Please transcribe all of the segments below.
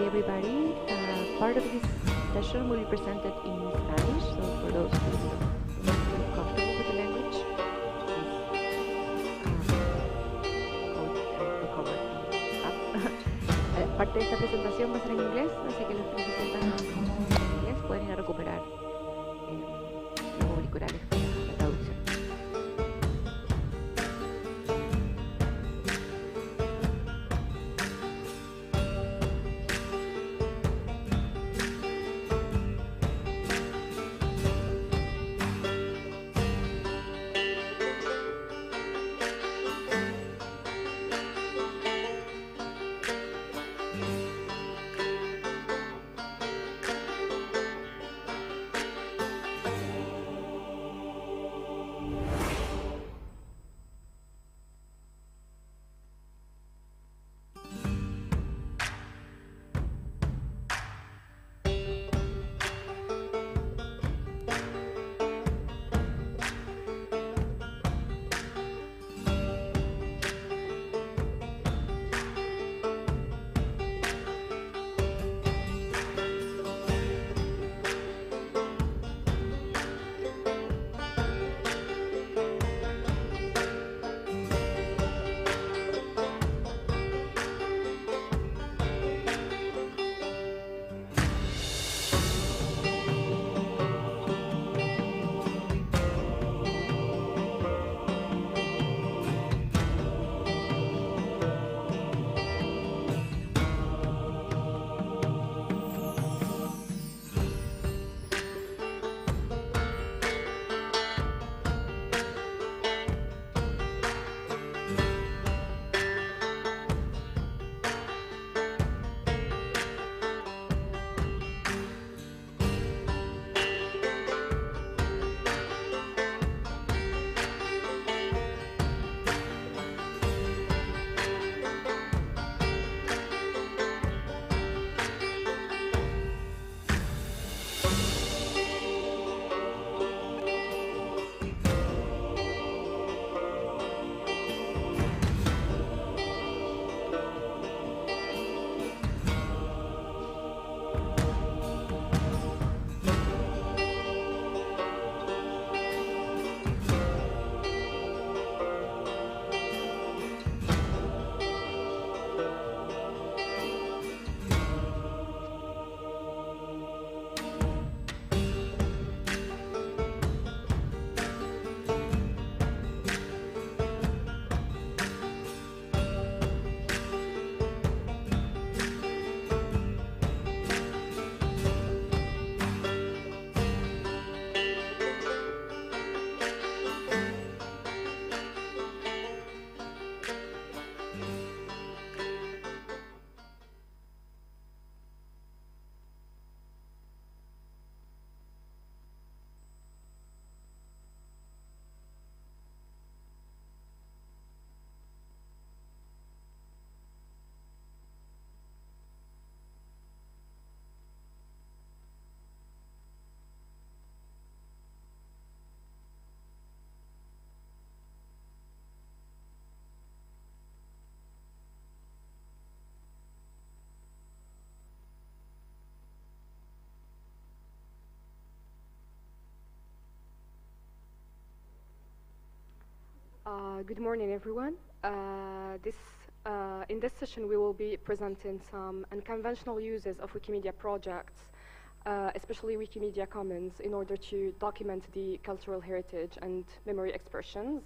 everybody. Part of this session will be presented in Spanish, so for those who don't feel comfortable with the language, please cover parte de esta presentación va a ser en inglés, así que los que necesitan en inglés pueden ir a recuperar los auriculares para la traducción. Good morning, everyone. In this session, we will be presenting some unconventional uses of Wikimedia projects, especially Wikimedia Commons, in order to document the cultural heritage and memory expressions.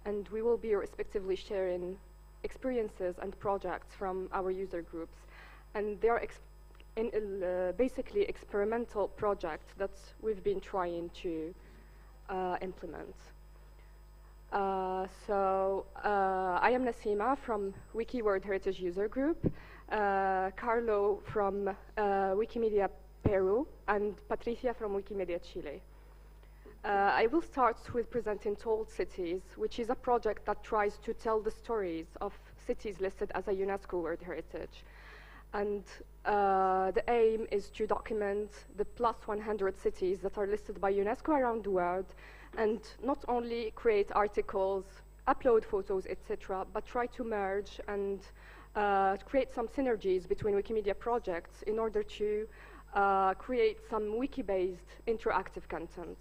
And we will be respectively sharing experiences and projects from our user groups. And they are basically experimental projects that we've been trying to implement. I am Nasima from Wiki World Heritage User Group, Carlo from Wikimedia Peru, and Patricia from Wikimedia Chile. I will start with presenting Told Cities, which is a project that tries to tell the stories of cities listed as a UNESCO World Heritage. And the aim is to document the plus 100 cities that are listed by UNESCO around the world, and not only create articles, upload photos, etc., but try to merge and create some synergies between Wikimedia projects in order to create some wiki-based interactive content.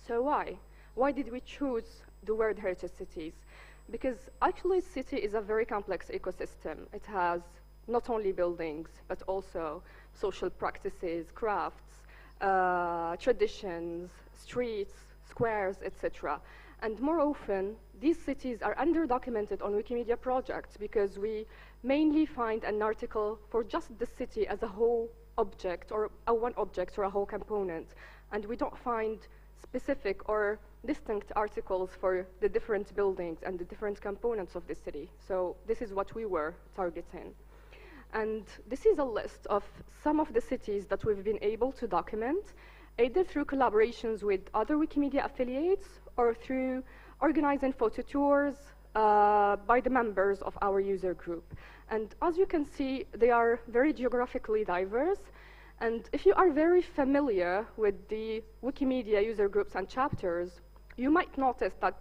So why? Why did we choose the World Heritage Cities? Because actually city is a very complex ecosystem. It has not only buildings, but also social practices, crafts, traditions, streets, squares, etc. And more often, these cities are under-documented on Wikimedia projects because we mainly find an article for just the city as a whole object, or a one object or a whole component. And we don't find specific or distinct articles for the different buildings and the different components of the city. So this is what we were targeting. And this is a list of some of the cities that we've been able to document, either through collaborations with other Wikimedia affiliates or through organizing photo tours by the members of our user group. And as you can see, they are very geographically diverse. And if you are very familiar with the Wikimedia user groups and chapters, you might notice that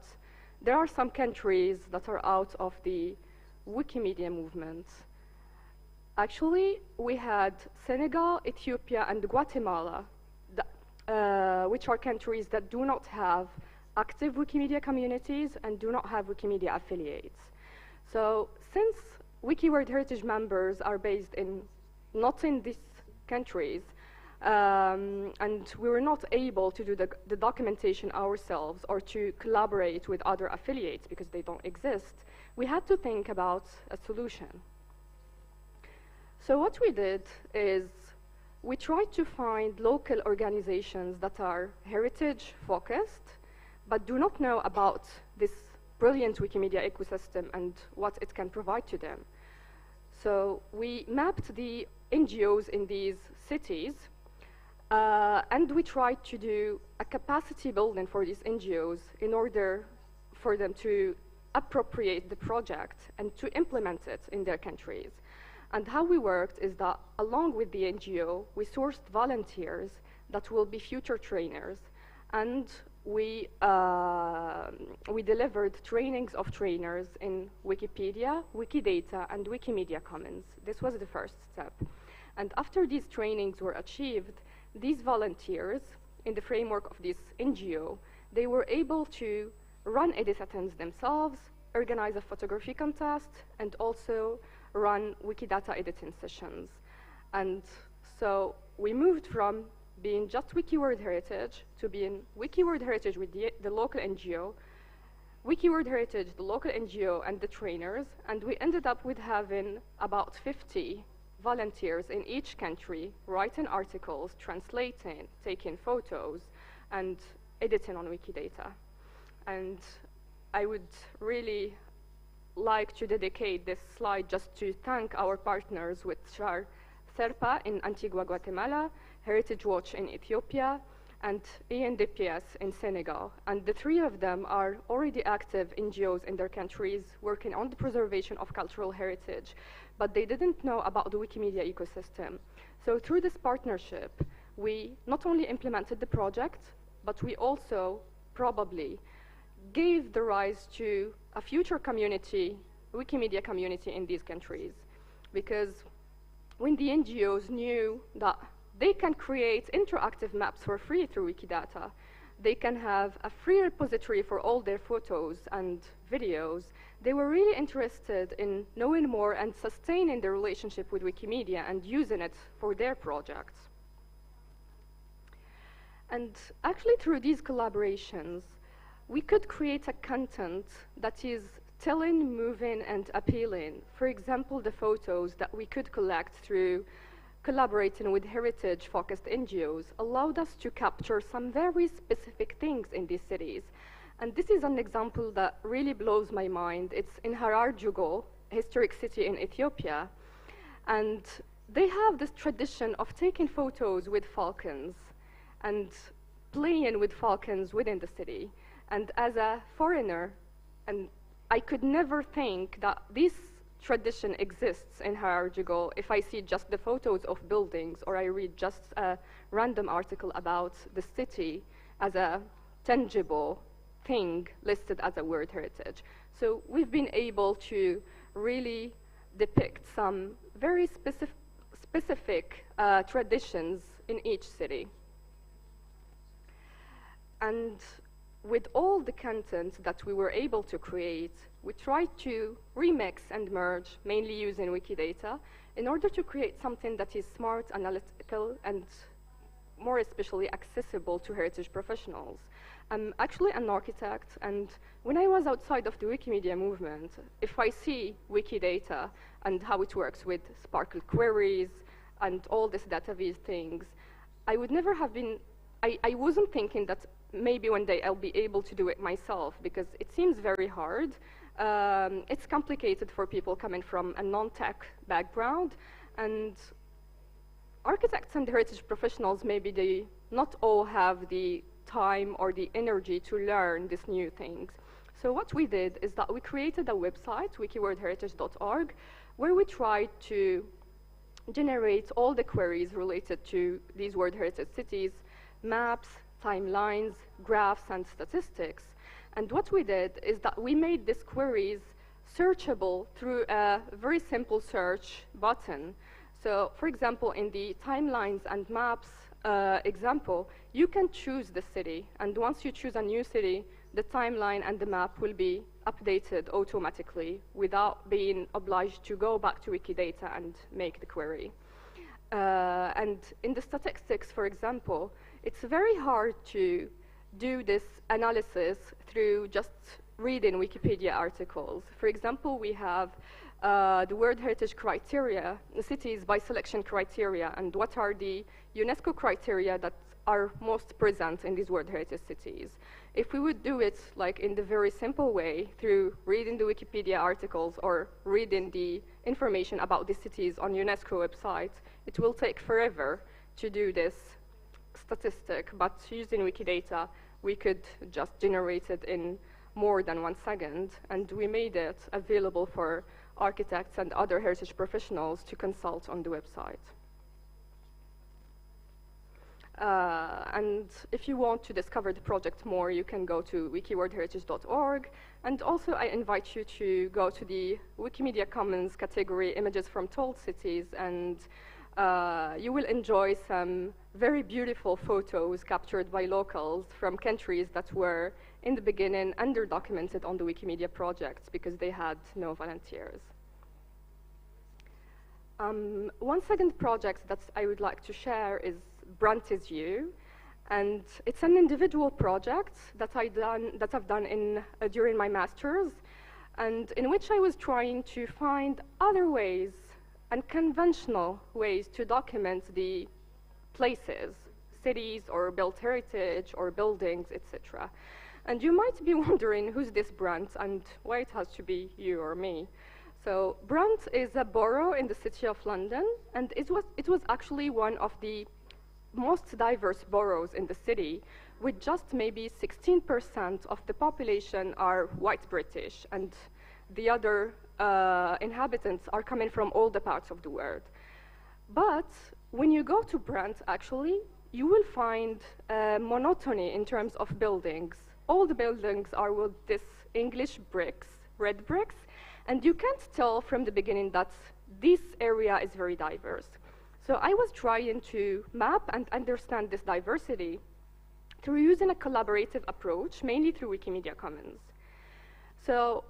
there are some countries that are out of the Wikimedia movement. Actually, we had Senegal, Ethiopia, and Guatemala, which are countries that do not have active Wikimedia communities and do not have Wikimedia affiliates. So since Wiki World Heritage members are based not in these countries, and we were not able to do the documentation ourselves or to collaborate with other affiliates because they don't exist, we had to think about a solution. So what we did is we tried to find local organizations that are heritage focused but do not know about this brilliant Wikimedia ecosystem and what it can provide to them. So we mapped the NGOs in these cities and we tried to do a capacity building for these NGOs in order for them to appropriate the project and to implement it in their countries. And how we worked is that along with the NGO, we sourced volunteers that will be future trainers. And we delivered trainings of trainers in Wikipedia, Wikidata, and Wikimedia Commons. This was the first step. And after these trainings were achieved, these volunteers, in the framework of this NGO, they were able to run editathons themselves, organize a photography contest, and also run Wikidata editing sessions. And so we moved from being just Wiki World Heritage to being Wiki World Heritage with the local NGO, Wiki World Heritage, the local NGO, and the trainers, and we ended up with having about 50 volunteers in each country, writing articles, translating, taking photos, and editing on Wikidata. And I would really like to dedicate this slide just to thank our partners, which are SERPA in Antigua, Guatemala, Heritage Watch in Ethiopia, and ENDPS in Senegal. And the three of them are already active NGOs in their countries working on the preservation of cultural heritage, but they didn't know about the Wikimedia ecosystem. So through this partnership, we not only implemented the project, but we also probably gave the rise to a future community, Wikimedia community in these countries. Because when the NGOs knew that they can create interactive maps for free through Wikidata, they can have a free repository for all their photos and videos, they were really interested in knowing more and sustaining their relationship with Wikimedia and using it for their projects. And actually through these collaborations, we could create a content that is telling, moving, and appealing. For example, the photos that we could collect through collaborating with heritage-focused NGOs allowed us to capture some very specific things in these cities. And this is an example that really blows my mind. It's in Harar Jugo, a historic city in Ethiopia. And they have this tradition of taking photos with falcons and playing with falcons within the city. And as a foreigner, and I could never think that this tradition exists in Harar Jugo if I see just the photos of buildings or I read just a random article about the city as a tangible thing listed as a World Heritage. So we've been able to really depict some very specific traditions in each city. And with all the content that we were able to create, we tried to remix and merge, mainly using Wikidata, in order to create something that is smart, analytical, and more especially accessible to heritage professionals. I'm actually an architect, and when I was outside of the Wikimedia movement, if I see Wikidata and how it works with Sparkle queries and all these database things, I would never have been, I wasn't thinking that maybe one day I'll be able to do it myself, because it seems very hard. It's complicated for people coming from a non-tech background, and architects and heritage professionals, maybe they not all have the time or the energy to learn these new things. So what we did is that we created a website, wikiworldheritage.org, where we tried to generate all the queries related to these World Heritage cities, maps, timelines, graphs, and statistics. And what we did is that we made these queries searchable through a very simple search button. So, for example, in the timelines and maps example, you can choose the city, and once you choose a new city, the timeline and the map will be updated automatically without being obliged to go back to Wikidata and make the query. And in the statistics, for example, it's very hard to do this analysis through just reading Wikipedia articles. For example, we have the World Heritage criteria, the cities by selection criteria, and what are the UNESCO criteria that are most present in these World Heritage cities. If we would do it like in the very simple way through reading the Wikipedia articles or reading the information about the cities on UNESCO website, it will take forever to do this statistic, but using Wikidata, we could just generate it in more than 1 second, and we made it available for architects and other heritage professionals to consult on the website. And if you want to discover the project more, you can go to wikiworldheritage.org. And also, I invite you to go to the Wikimedia Commons category, Images from Told Cities, and you will enjoy some very beautiful photos captured by locals from countries that were, in the beginning, underdocumented on the Wikimedia projects because they had no volunteers. One second project that I would like to share is Brant is You, and it's an individual project that I've done during my master's, and in which I was trying to find other ways, unconventional ways, to document the places, cities or built heritage or buildings, etc. And you might be wondering who's this Brant and why it has to be you or me. So Brant is a borough in the city of London, and it was actually one of the most diverse boroughs in the city, with just maybe 16% of the population are white British, and the other inhabitants are coming from all the parts of the world. But when you go to Brant, actually, you will find monotony in terms of buildings. All the buildings are with this English bricks, red bricks, and you can't tell from the beginning that this area is very diverse. So I was trying to map and understand this diversity through using a collaborative approach, mainly through Wikimedia Commons. So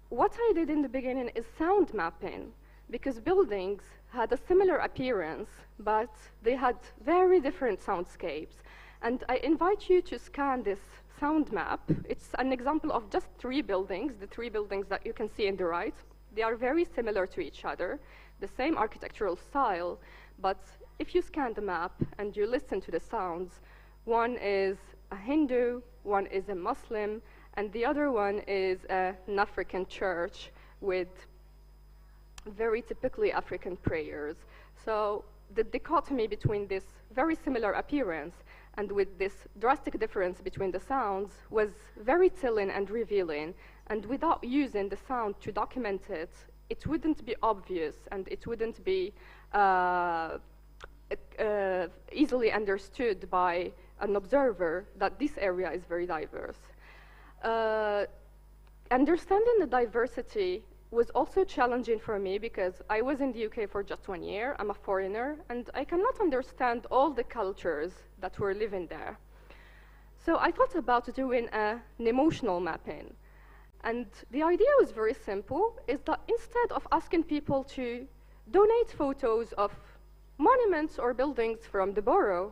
what I did in the beginning is sound mapping, because buildings had a similar appearance, but they had very different soundscapes. And I invite you to scan this sound map. It's an example of just 3 buildings, the 3 buildings that you can see on the right. They are very similar to each other, the same architectural style, but if you scan the map and you listen to the sounds, one is a Hindu, one is a Muslim, and the other one is an African church with very typically African prayers. So the dichotomy between this very similar appearance and with this drastic difference between the sounds was very telling and revealing, and without using the sound to document it, it wouldn't be obvious and it wouldn't be easily understood by an observer that this area is very diverse. Understanding the diversity was also challenging for me because I was in the UK for just 1 year. I'm a foreigner, and I cannot understand all the cultures that were living there. So I thought about doing an emotional mapping. And the idea was very simple, is that instead of asking people to donate photos of monuments or buildings from the borough,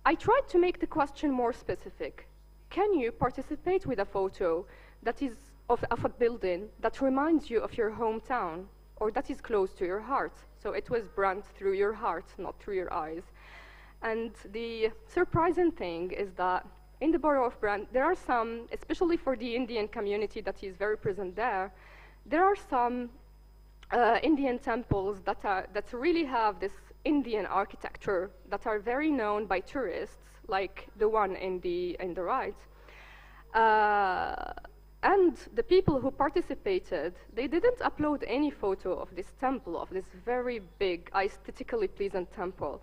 I tried to make the question more specific. Can you participate with a photo that is of a building that reminds you of your hometown or that is close to your heart? So it was brand through your heart, not through your eyes. And the surprising thing is that in the borough of Brand, there are some, especially for the Indian community that is very present there are some Indian temples that really have this Indian architecture that are very known by tourists, like the one in the right. And the people who participated, they didn't upload any photo of this temple, of this very big, aesthetically pleasant temple,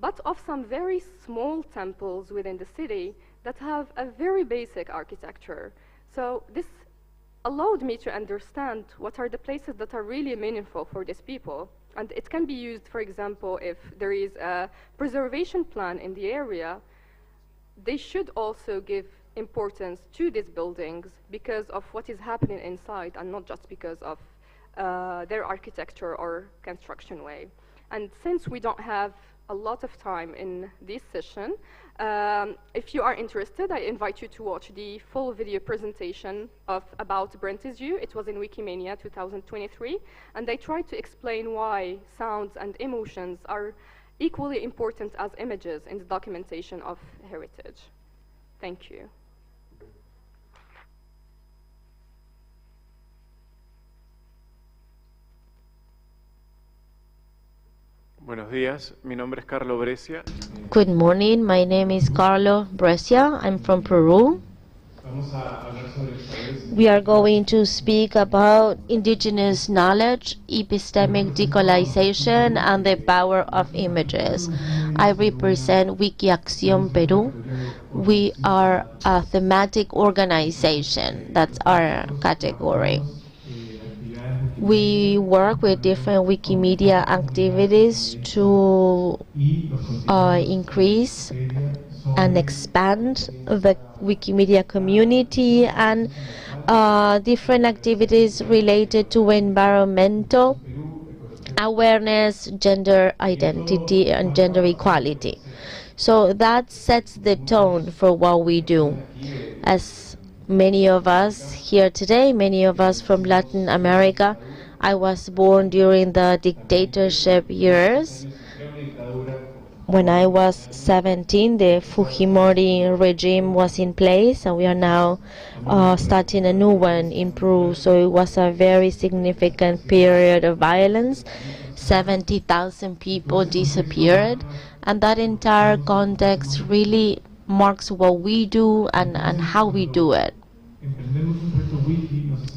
but of some very small temples within the city that have a very basic architecture. So this allowed me to understand what are the places that are really meaningful for these people. And it can be used, for example, if there is a preservation plan in the area, they should also give importance to these buildings because of what is happening inside and not just because of their architecture or construction way. And since we don't have a lot of time in this session, if you are interested, I invite you to watch the full video presentation about Brent Zoo. It was in Wikimedia 2023, and I tried to explain why sounds and emotions are equally important as images in the documentation of heritage. Thank you. Buenos días, mi nombre es Carlo Brescia. Good morning, my name is Carlo Brescia. I'm from Peru. We are going to speak about indigenous knowledge, epistemic decolonization, and the power of images. I represent WikiAcción Peru. We are a thematic organization. That's our category. We work with different Wikimedia activities to increase and expand the Wikimedia community, and different activities related to environmental awareness, gender identity, and gender equality. So that sets the tone for what we do. As many of us here today, many of us from Latin America, I was born during the dictatorship years. When I was 17, the Fujimori regime was in place, and we are now starting a new one in Peru. So it was a very significant period of violence. 70,000 people disappeared, and that entire context really marks what we do and how we do it.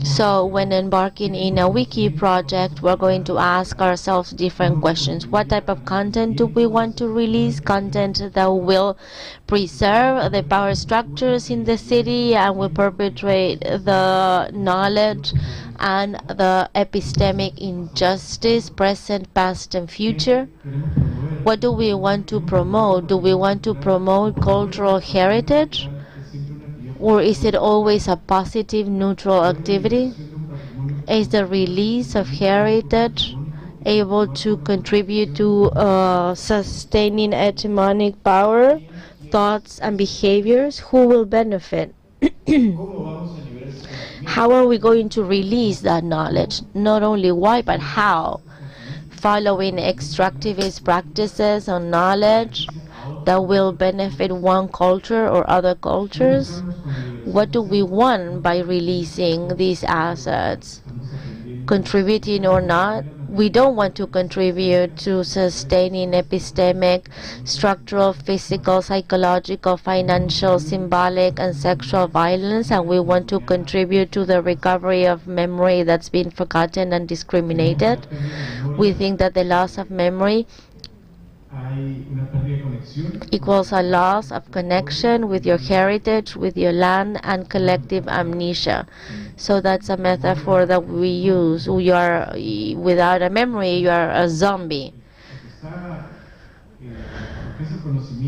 So when embarking in a wiki project, we're going to ask ourselves different questions. What type of content do we want to release? Content that will preserve the power structures in the city and will perpetuate the knowledge and the epistemic injustice, present, past, and future? What do we want to promote? Do we want to promote cultural heritage? Or is it always a positive, neutral activity? Is the release of heritage able to contribute to sustaining hegemonic power, thoughts, and behaviors? Who will benefit? How are we going to release that knowledge? Not only why, but how? Following extractivist practices on knowledge that will benefit one culture or other cultures? What do we want by releasing these assets? Contributing or not? We don't want to contribute to sustaining epistemic, structural, physical, psychological, financial, symbolic, and sexual violence, and we want to contribute to the recovery of memory that's been forgotten and discriminated. We think that the loss of memory equals a loss of connection with your heritage, with your land, and collective amnesia. So that's a metaphor that we use. We are, without a memory, you are a zombie.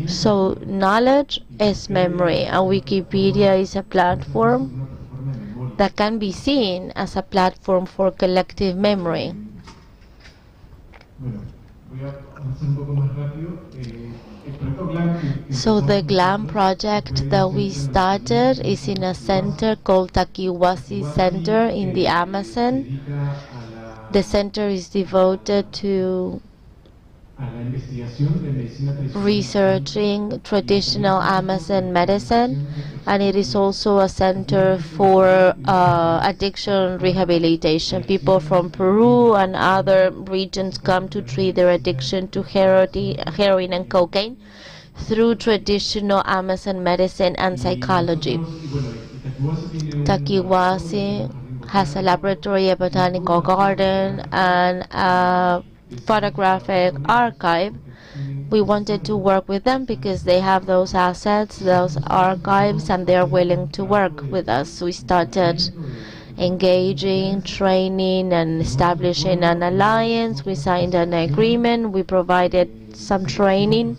So knowledge is memory, and Wikipedia is a platform that can be seen as a platform for collective memory. So the GLAM project that we started is in a center called Takiwasi Center in the Amazon. The center is devoted to researching traditional Amazon medicine, and it is also a center for addiction rehabilitation. People from Peru and other regions come to treat their addiction to heroin and cocaine through traditional Amazon medicine and psychology. Takiwasi has a laboratory, a botanical garden, and a photographic archive. We wanted to work with them because they have those assets, those archives, and they're willing to work with us. We started engaging, training, and establishing an alliance. We signed an agreement. We provided some training.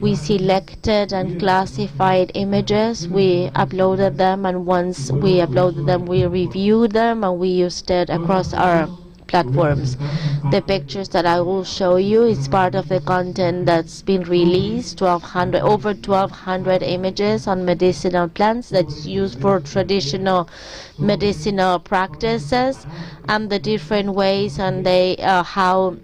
We selected and classified images. We uploaded them, and once we uploaded them, we reviewed them, and we used it across our platforms. The pictures that I will show you is part of the content that's been released. Over 1,200 images on medicinal plants that's used for traditional medicinal practices, and the different ways and how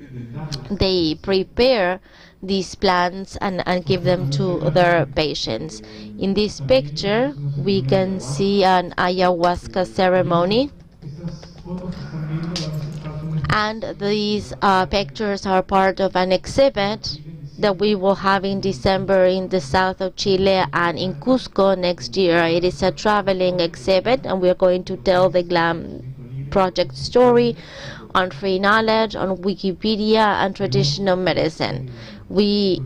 they prepare these plants and give them to their patients. In this picture, we can see an ayahuasca ceremony, and these pictures are part of an exhibit that we will have in December in the south of Chile and in Cusco next year. It is a traveling exhibit, and we are going to tell the GLAM project story on free knowledge, on Wikipedia, and traditional medicine. We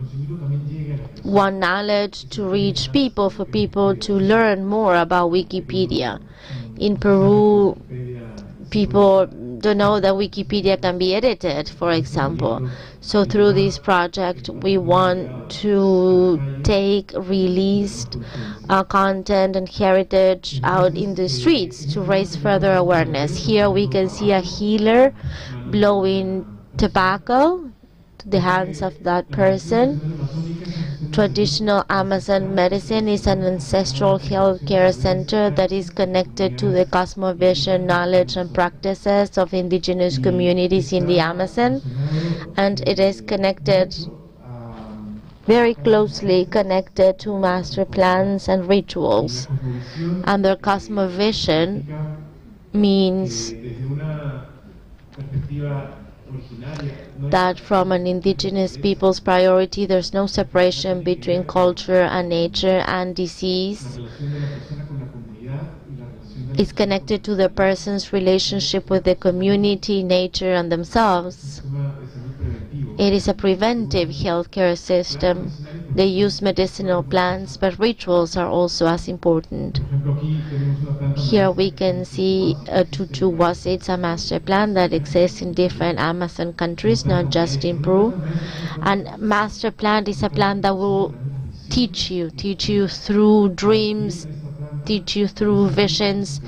want knowledge to reach people, for people to learn more about Wikipedia. In Peru, people don't know that Wikipedia can be edited, for example. So through this project, we want to take released content and heritage out in the streets to raise further awareness. Here we can see a healer blowing tobacco to the hands of that person. Traditional Amazon medicine is an ancestral healthcare center that is connected to the cosmovision, knowledge, and practices of indigenous communities in the Amazon, and it is connected, very closely connected, to master plans and rituals. And their cosmovision means that from an indigenous people's priority, there's no separation between culture and nature, and disease is connected to the person's relationship with the community, nature, and themselves. It is a preventive healthcare system. They use medicinal plants, but rituals are also as important. Here we can see Tutuwasi. It's a master plan that exists in different Amazon countries, not just in Peru. And master plan is a plan that will teach you through dreams, teach you through visions.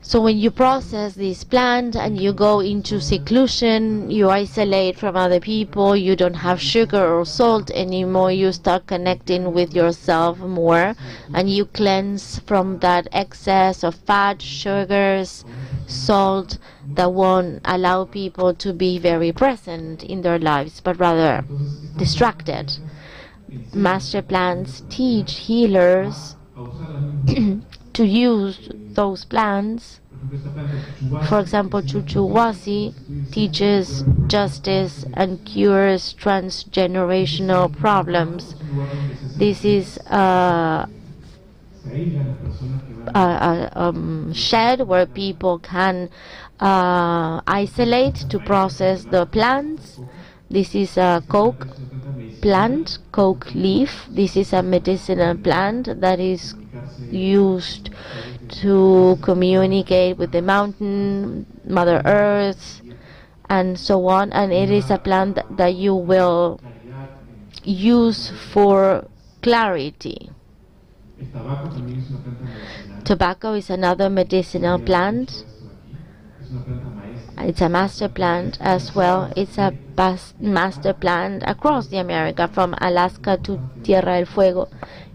So when you process this plant and you go into seclusion, you isolate from other people, you don't have sugar or salt anymore, you start connecting with yourself more, and you cleanse from that excess of fat, sugars, salt that won't allow people to be very present in their lives, but rather distracted. Master plants teach healers to use those plants. For example, Chuchuwasi teaches justice and cures transgenerational problems. This is a shed where people can isolate to process the plants, This is a coke plant, coke leaf. This is a medicinal plant that is used to communicate with the mountain, Mother Earth, and so on. And it is a plant that you will use for clarity. Tobacco is another medicinal plant. It's a master plant as well. It's a master plant across the America, from Alaska to Tierra del Fuego.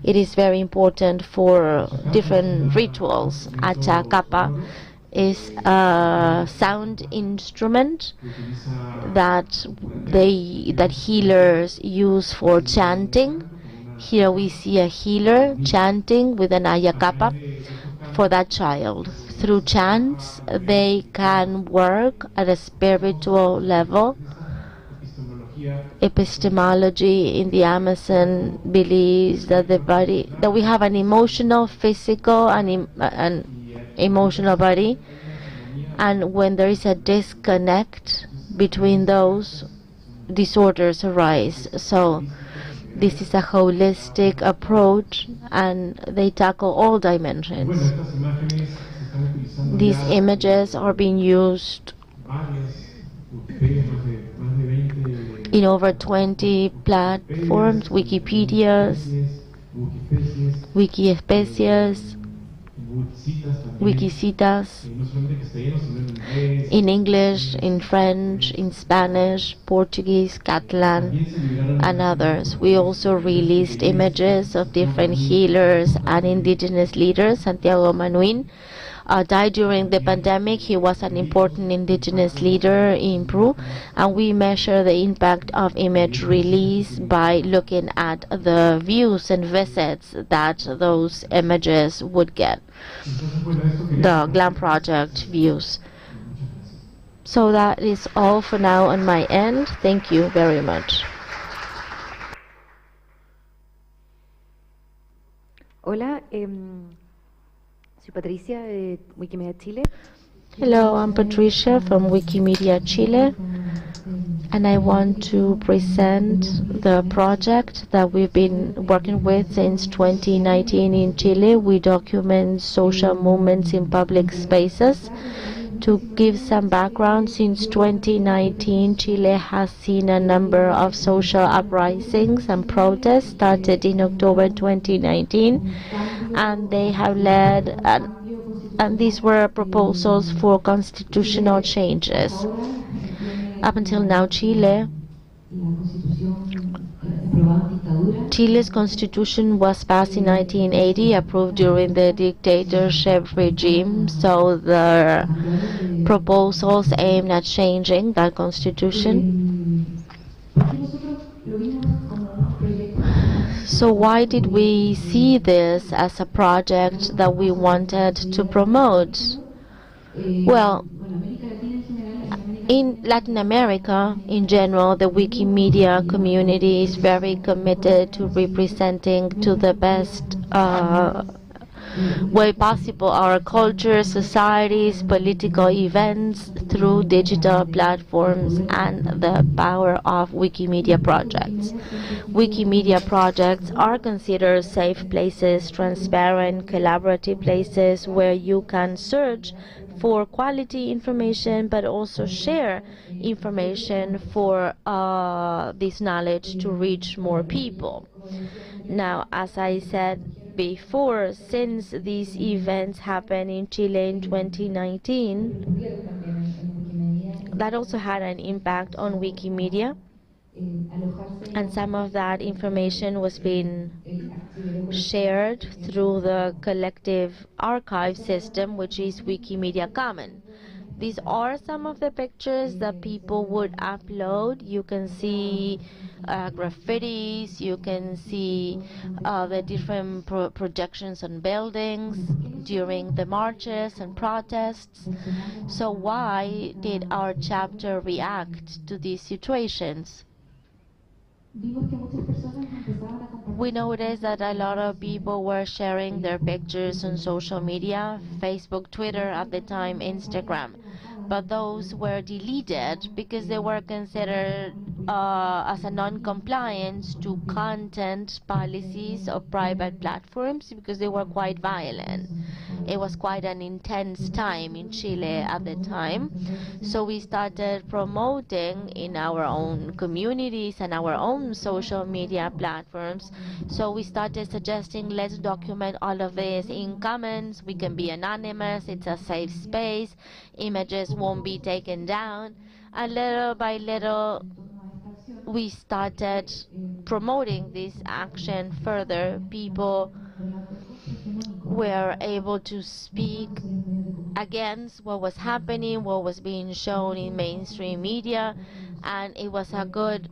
It is very important for different rituals. Achacapa is a sound instrument that healers use for chanting. Here we see a healer chanting with an ayacapa for that child. Through chants, they can work at a spiritual level. Epistemology in the Amazon believes that we have an emotional, physical, and emotional body, and when there is a disconnect between those, disorders arise. So this is a holistic approach, and they tackle all dimensions. These images are being used in over 20 platforms: Wikipedias, Wikiespecies, Wikicitas, in English, in French, in Spanish, Portuguese, Catalan, and others. We also released images of different healers and indigenous leaders. Santiago Manuin died during the pandemic. He was an important indigenous leader in Peru, and we measure the impact of image release by looking at the views and visits that those images would get, the GLAM project views. So that is all for now on my end. Thank you very much. Hola, soy Patricia de Wikimedia Chile. Hello, I'm Patricia from Wikimedia Chile, and I want to present the project that we've been working with since 2019 in Chile. We document social movements in public spaces. To give some background, since 2019, Chile has seen a number of social uprisings and protests started in October 2019, and they have led, and these were proposals for constitutional changes. Up until now, Chile's constitution was passed in 1980, approved during the dictatorship regime, so the proposals aimed at changing that constitution. So why did we see this as a project that we wanted to promote? Well, in Latin America, in general, the Wikimedia community is very committed to representing to the best way possible our culture, societies, political events through digital platforms and the power of Wikimedia projects. Wikimedia projects are considered safe places, transparent, collaborative places where you can search for quality information, but also share information for this knowledge to reach more people. Now, as I said before, since these events happened in Chile in 2019, that also had an impact on Wikimedia, and some of that information was being shared through the collective archive system, which is Wikimedia Common. These are some of the pictures that people would upload. You can see graffitis, you can see the different projections on buildings during the marches and protests. So why did our chapter react to these situations? We noticed that a lot of people were sharing their pictures on social media, Facebook, Twitter, at the time Instagram. but those were deleted because they were considered as a non-compliance to content policies of private platforms, because they were quite violent. It was quite an intense time in Chile at the time. So we started promoting in our own communities and our own social media platforms. So we started suggesting, let's document all of this in comments. We can be anonymous. It's a safe space. Images won't be taken down. And little by little, we started promoting this action further. People were able to speak against what was happening, what was being shown in mainstream media, and it was a good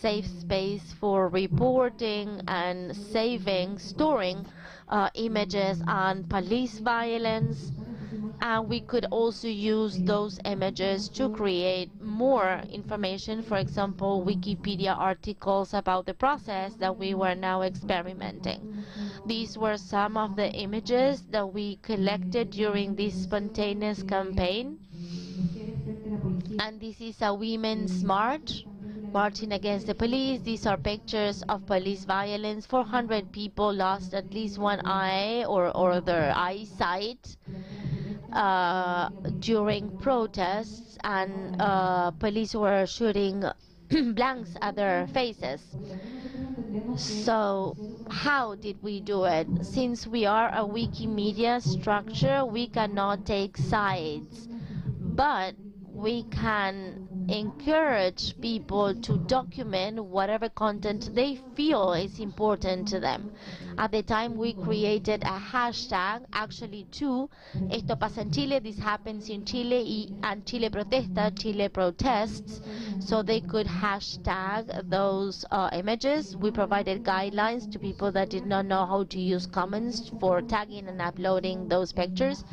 safe space for reporting and saving, storing images on police violence. And we could also use those images to create more information, for example, Wikipedia articles about the process that we were now experimenting. These were some of the images that we collected during this spontaneous campaign. And this is a women's march, marching against the police. These are pictures of police violence. 400 people lost at least one eye or their eyesight during protests, and police were shooting blanks at their faces. So how did we do it? Since we are a Wikimedia structure, we cannot take sides, but we can encourage people to document whatever content they feel is important to them. At the time, we created a hashtag, actually two: Esto pasa en Chile, this happens in Chile, and Chile protesta, Chile protests, so they could hashtag those images. We provided guidelines to people that did not know how to use comments for tagging and uploading those pictures.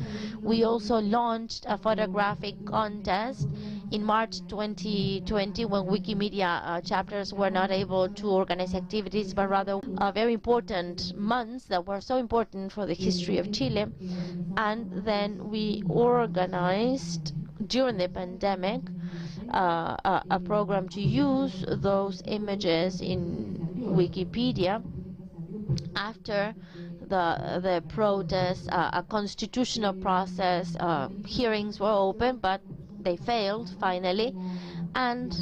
We also launched a photographic contest in March 2020, when Wikimedia chapters were not able to organize activities, but rather very important months that were so important for the history of Chile. And then we organized during the pandemic a program to use those images in Wikipedia. After the protests, a constitutional process, hearings were open, but they failed finally, and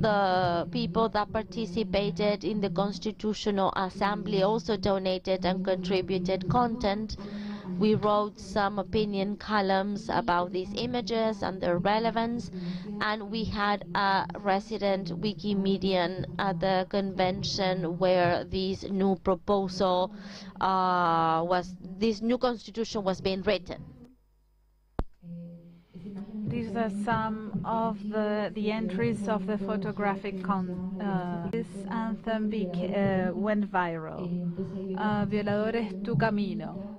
the people that participated in the Constitutional Assembly also donated and contributed content. We wrote some opinion columns about these images and their relevance, and we had a resident Wikimedian at the convention where this new proposal this new constitution was being written. These are some of the entries of the photographic this anthem went viral. Violador es tu camino.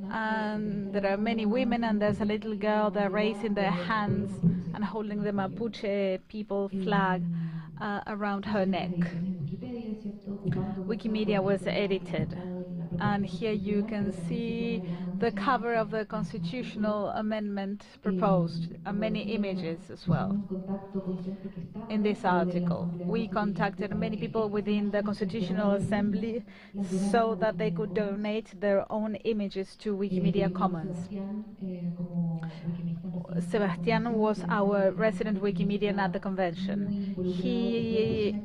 And there are many women, and there's a little girl. They're raising their hands and holding the Mapuche people flag around her neck. Wikimedia was edited, and here you can see the cover of the constitutional amendment proposed, and many images as well. In this article, we contacted many people within the Constitutional Assembly so that they could donate their own images to Wikimedia Commons. Sebastián was our resident Wikimedian at the convention. He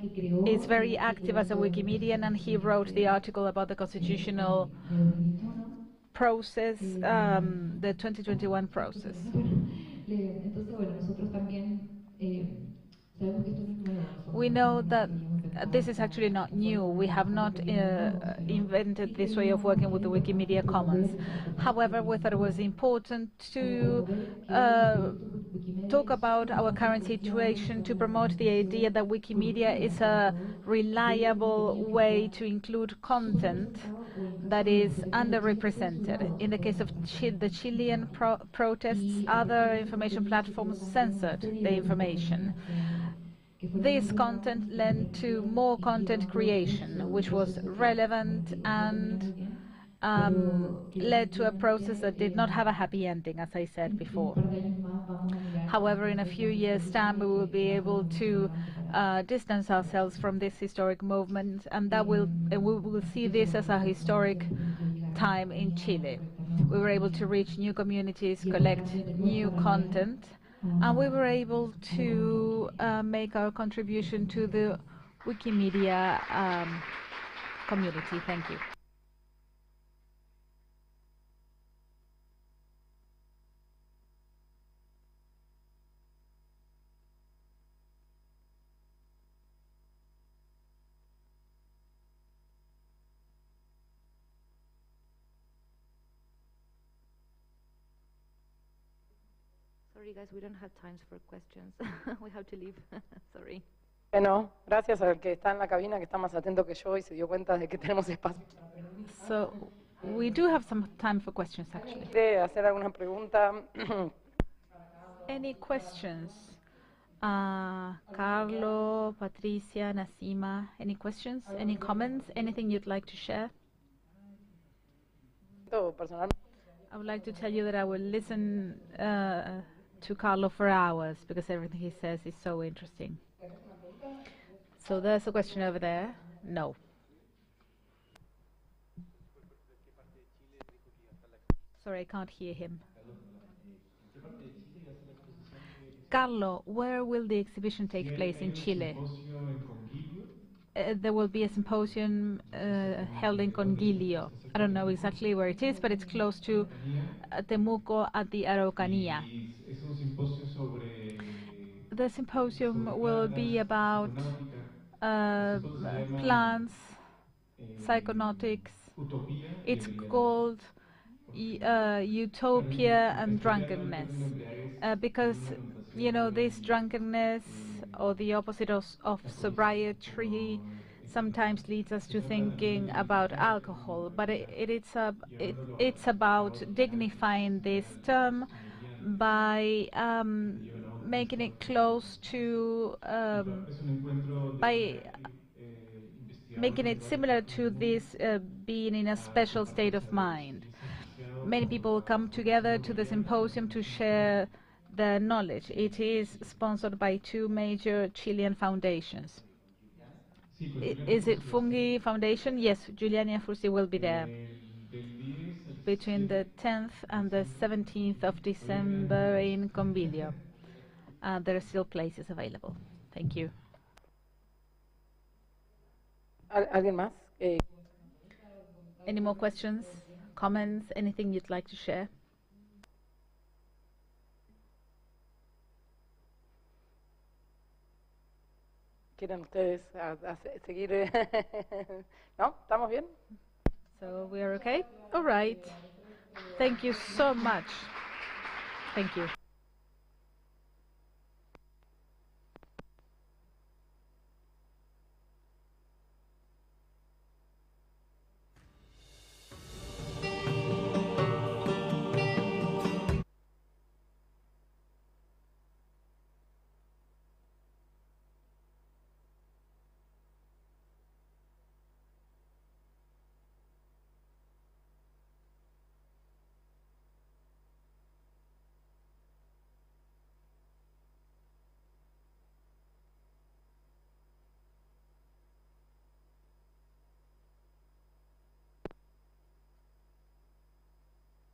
is very active as a Wikimedian, and he wrote the article about the constitutional process, the 2021 process. We know that this is actually not new. We have not invented this way of working with the Wikimedia Commons. However, we thought it was important to talk about our current situation, to promote the idea that Wikimedia is a reliable way to include content that is underrepresented. In the case of the Chilean protests, other information platforms censored the information. This content led to more content creation, which was relevant and led to a process that did not have a happy ending, as I said before. However, in a few years' time, we will be able to distance ourselves from this historic movement, and we will see this as a historic time in Chile. We were able to reach new communities, collect new content, and we were able to make our contribution to the Wikimedia community. Thank you. Sorry, guys, we don't have time for questions. We have to leave. Sorry. Bueno, gracias al que está en la cabina, que está más atento que yo y se dio cuenta de que tenemos espacio. So, we do have some time for questions, actually. ¿Quiere hacer alguna pregunta? Any questions? Carlo, Patricia, Nasima, any questions? Any comments? Anything you'd like to share? Personal. I would like to tell you that I will listen to Carlo for hours because everything he says is so interesting. So there's a question over there. No. Sorry, I can't hear him. Carlo, where will the exhibition take place in Chile? There will be a symposium held in Conguillo. I don't know exactly where it is, but it's close to Temuco at the Araucanía. The symposium will be about plants, psychonautics. It's called Utopia and Drunkenness, because this drunkenness, or the opposite of sobriety, sometimes leads us to thinking about alcohol, but it's about dignifying this term by making it close to by making it similar to this being in a special state of mind. Many people come together to the symposium to share their knowledge. It is sponsored by two major Chilean foundations. Is it Fungi Foundation? Yes, Giuliani Fursi will be there between the 10th and the 17th of December in Convilio. There are still places available. Thank you. ¿Alguien más? Any more questions, comments, anything you'd like to share? ¿Quieren ustedes seguir? ¿No? ¿Estamos bien? So we are okay? All right. Thank you so much. Thank you.